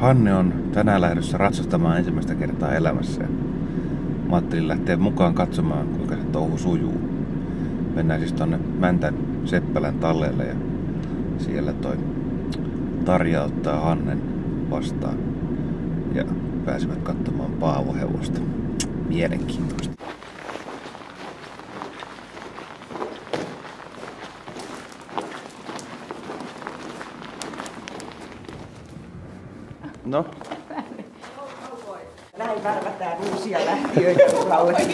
Hanne on tänään lähdössä ratsastamaan ensimmäistä kertaa elämässä. Mä ajattelin lähteä mukaan katsomaan, kuinka se touhu sujuu. Mennään siis tonne Mäntän Seppälän talleelle ja siellä toi Tarja ottaa Hannen vastaan. Ja pääsivät katsomaan Paavo-hevosta. Mielenkiintoista. No? Näin värvätään uusia lähtiöitä uralle.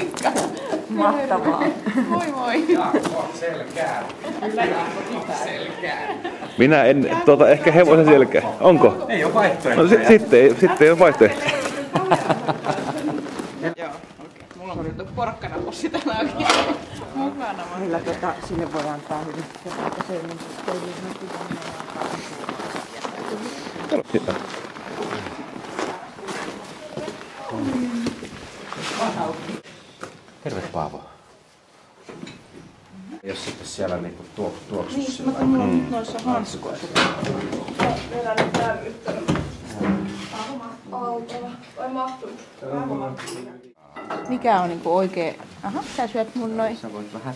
Mahtavaa. Moi moi. Jaakko, selkää. Kyllä Jaakko pitää. Selkää. Minä en, ehkä hevosen selkää. Onko? Ei ole vaihtoehtoja. No sitten ei ole vaihtoehtoja. Joo, okei. Mulla on nyt porkkanapossi täällä oikein mukana. Meillä sinne voi antaa hyvin. Terve Paavo. Jos sitten siellä niinku tuoksussa. Niin, mutta mulla on nyt noissa hanskoissa. Meillä on nyt täällä yhteydellä. Vai mahtuu? Mikä on niinku oikee? Aha, sä syöt mun noin. Sä voit vähän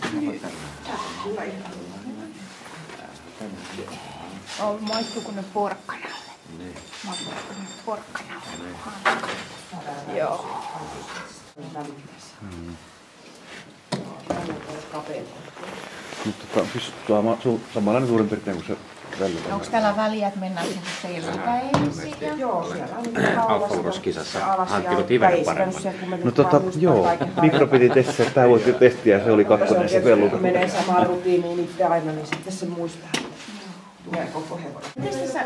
Maistuuko ne porkkanalle? Niin. Maistuuko ne porkkanalle? Joo. Mutta pystyy samanlainen suurin piirtein kuin se väliä. Onko täällä väliä, että mennään sinne selkäensin? Joo, siellä on Alfa-uroskisassa hankkinut hivenen paremman. No joo, mikro piti testiä, tää voitiin testiä ja se oli kakkonen se vellu. Kun menee samaan rutiiniin itse aina, niin sitten se muistaa. Tulee koko hevonen.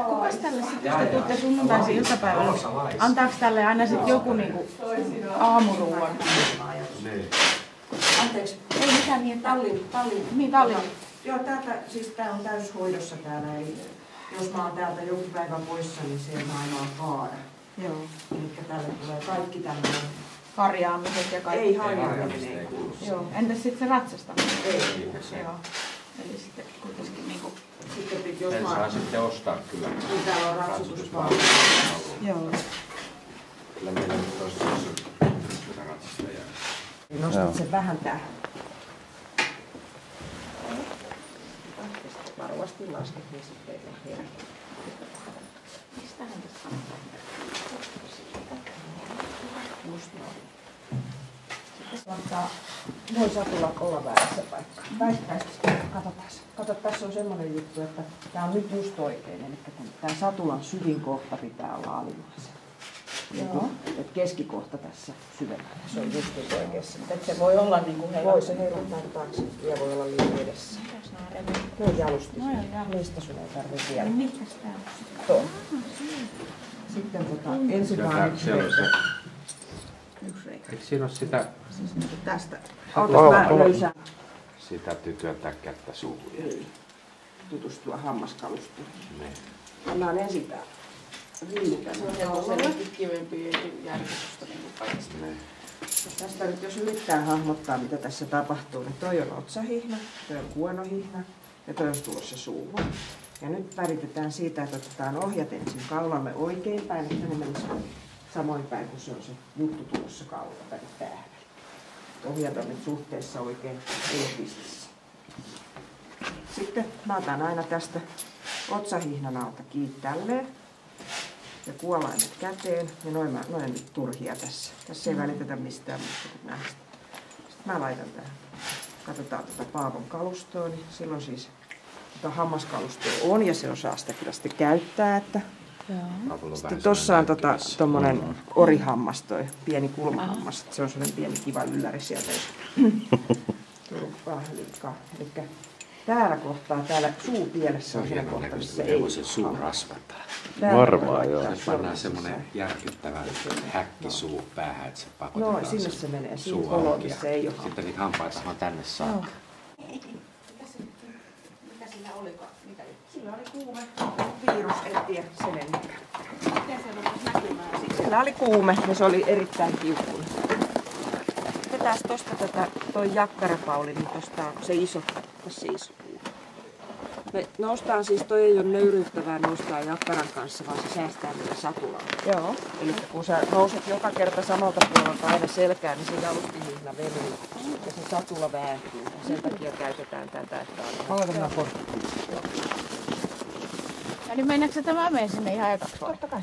Kukas tälle sitten, kun te tuutte sunnuntaisin iltapäivällä? Antaako tälle aina sitten joku niinku aamuruuan? Anteeksi. Ei mitään niin, tallin. Joo, siis tää on täyshoidossa täällä, eli jos mä oon täältä joku päivä poissa, niin siellä aina on kaara. Joo. Elikkä tälle tulee kaikki tämmöinen. Harjaamiset ja kaikki. Ei harjaaminen ei kuulu. Joo. Entäs sitten se ratsastaminen? Ei. Joo. Eli sitten kuitenkin niinku... Sitten piti, jos Sen mä... saa sitten ostaa kyllä. Niin täällä on ratsastuspalvelu. Joo. Kyllä meillä nyt olisi kyllä ratsastajaa. Nostat sen vähän tähän. Varovasti lasket, niin sitten ei tehdä. Mistähän tässä on? Just noin. Sitten antaa noin satulat olla väärässä paikkaa. Kato, tässä on semmoinen juttu, että tää on nyt just oikein. Eli kun tää satulan syvin kohta pitää olla alimaisen. Joo. Et keskikohta tässä syvemmällä. Se on just nyt oikeassa. Että se voi olla niinku heillä. Voi se heiluttaa taakse ja voi olla liian edessä. Mitäs nää reviä? Ne on jalustit. No joo. Niistä sun ei tarvitse vielä. Mitäs tää on? Tuo. Sitten ensin vaan yksi reikä. Yksi reikä. Eikö siinä ole sitä... Tästä. Otas mä löysään. Sitä tytötä kättä suuhun. Tutustua hammaskalustoon. Niin. Pannaan ensin tää viilukä. Se on selvästi kivempi järjestystä niinku kaikista. Niin. Tästä nyt jos yrittää hahmottaa mitä tässä tapahtuu, niin toi on otsahihna, toi on kuonohihna ja toi on tulossa suuhun. Ja nyt väritetään siitä, että otetaan ohjat ensin kaulalle oikein päin, että ne menisivät samoin päin kuin se on se juttu tulossa kaulalla tänne päähän. Ohjat on nyt suhteessa oikein, ei ole pistissä. Sitten mä otan aina tästä otsahihnan alta kiinni tälleen. Ja kuolaimet käteen ja noin nyt turhia tässä. Tässä ei välitetä mistään muusta kuin näistä. Sitten mä laitan tähän. Katsotaan tätä Paavon kalustoa, niin silloin siis hammaskalustoa on ja se osaa sitä kyllä sitten käyttää. Että sitten tossa on tommonen orihammas, toi pieni kulmahammas. Se on sellainen pieni kiva ylläri sieltä. Elikkä täällä kohtaa, täällä suupielessä on siinä kohtaa, missä ei hevosen suu rasvataan. Varmaan joo. Nyt pannaan semmonen järkyttävä häkkisuu päähän, että se pakotetaan. No, sinne se menee, siinä suu koloon, auki. missä ei ole. Sitten niitä hampaita vaan tänne saakka. Mitä sillä olikaan? Mitä? Sillä oli kuume virus, en tiedä sen enempää. Miten se rupesi näkymään sitten? Sillä oli kuume ja se oli erittäin kiukkuinen. Otetaan tosta toi jakkarapauli, niin tosta on se iso, tässä iso kuume. Me noustaan siis, toi ei ole nöyryyttävää noustaa jakkaran kanssa, vaan se säästää meidän satulaa. Joo. Eli kun sä nouset joka kerta samalta puolelta aina selkään, niin se jalustihihna venyy ja se satula vääntyy. Ja sen takia käytetään tätä, että on Palautetaan kortti. Eli mennäänkö tämä mene sinne ihan ekaksi vai? totta kai.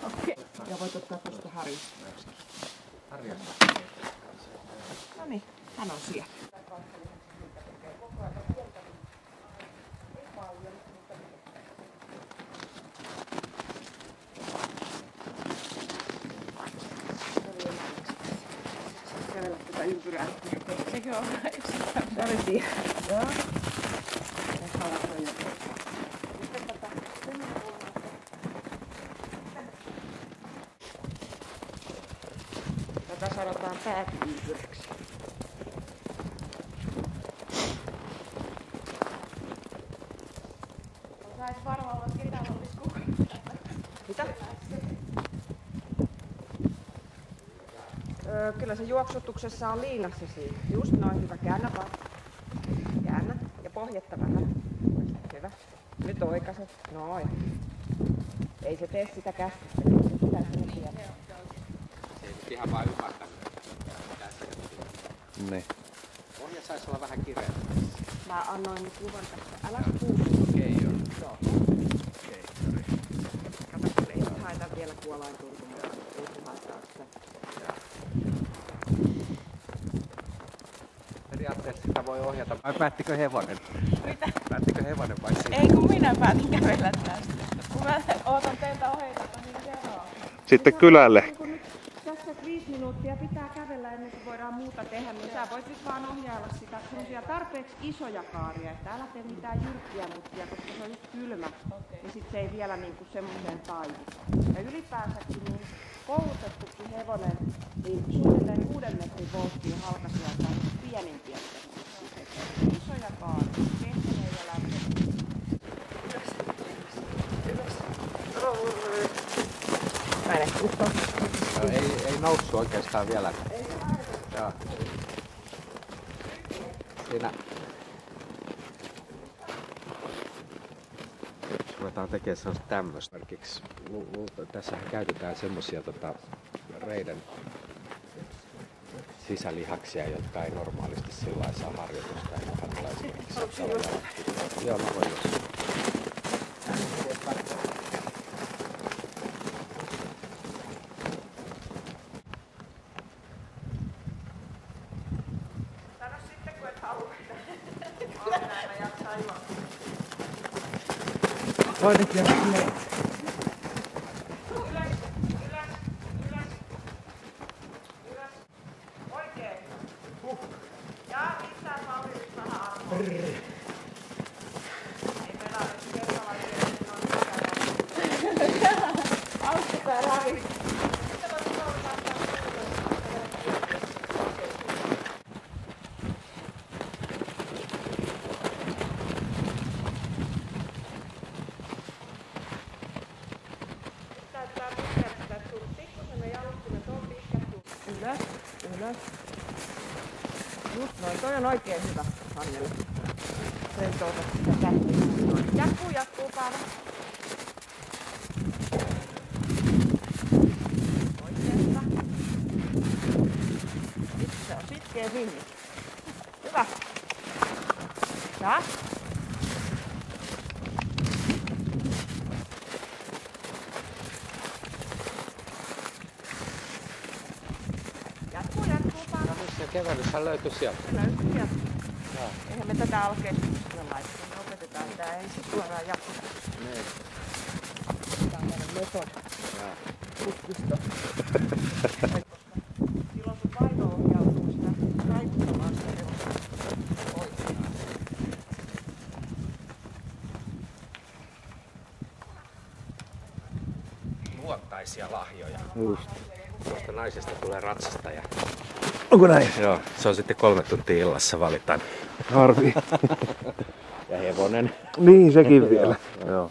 Okei. Ja voit ottaa tuosta Harjasta myöskin. No niin, hän on siellä. Kävellä tätä ympyrää. Sekin on vähän yksi. Se oli siinä. Joo. Ja halat on jo. Tätä sanotaan pääkyypyräksi. Sais varmaan olla ketään olisi kukaan. Mitä? Kyllä se juoksutuksessa on liinassa siinä. Just noin, hyvä. Käännä vaan. Käännä. Ja pohjetta vähän. Hyvä. Nyt oikaiset. Noin. Ei se tee sitä käskyttelyä. Se pitää sinne pienä. Se ei nyt ihan vaan ymmärtänyt. Ne. Pohja saisi olla vähän kireämpi. Mä annoin nyt luvan tästä. Älä puutu. Okei, joo. Joo. Kato, kun ei nyt haeta vielä kuolain tuntumaa. Ei haetaan sitä. Periaatteessa sitä voi ohjata. Vai päättikö hevonen? Mitä? Päättikö hevonen vai sinä? Ei kun minä päätin kävellä tästä. Kun mä ootan teiltä ohjeita, niin se on. Sitten kylälle. Kun nyt tässä 5 minuuttia pitää kävellä ennen kuin voidaan muuta tehdä, niin sä voit nyt vaan ohjailla sitä semmosia tarpeeksi isoja kaaria, että älä tee mitään jyrkkiä mutkia, koska se on just kylmä, niin sit se ei vielä niinku semmoiseen taivu. Ja ylipäänsäkin niin koulutettukin hevonen, niin suunnilleen 6 metrin volttia halkaisia tai pienimpiä semmoisia. Isoja kaaria, pehmeä ja lämpimä. No, ei noussut oikeastaan vielä. Joo. Siinä. Jos ruvetaan tekemään sellaista tämmöistä. Esimerkiksi tässähän käytetään semmosia reiden sisälihaksia, jotka ei normaalisti sillä lailla saa harjoitusta. Joo, mä voin jos. Toinenkin on Oikein. Ja lisää Mauri vähän arvoa. Ei meillä ole kertalaisia, on Austapää ravi. Ylös, ylös. Just noin, toi on oikein hyvä, Hannele. Rentouta sitä kättä. Jatkuu, Paava. Oikein hyvä. Nyt se on sitkeä rinni. Hyvä. Taas. Jatkuu, Paava. No missä kävelyssä löytyi sieltä? Löytyy sieltä. Eihän me tätä alkeistuksia laittaa. Me opetetaan tää ensin suoraan jaksossa. Niin. Tämä on meidän metodi. Tutkisto. Silloin se paino ohjautuu sitä taikuttamaan sitä hevosta oikein. Luontaisia lahjoja. Just. Tuosta naisesta tulee ratsastaja. Onko näin? Joo, se on sitten 3 tuntia illassa valitaan. Harvi. Ja hevonen. Niin, sekin vielä. Joo.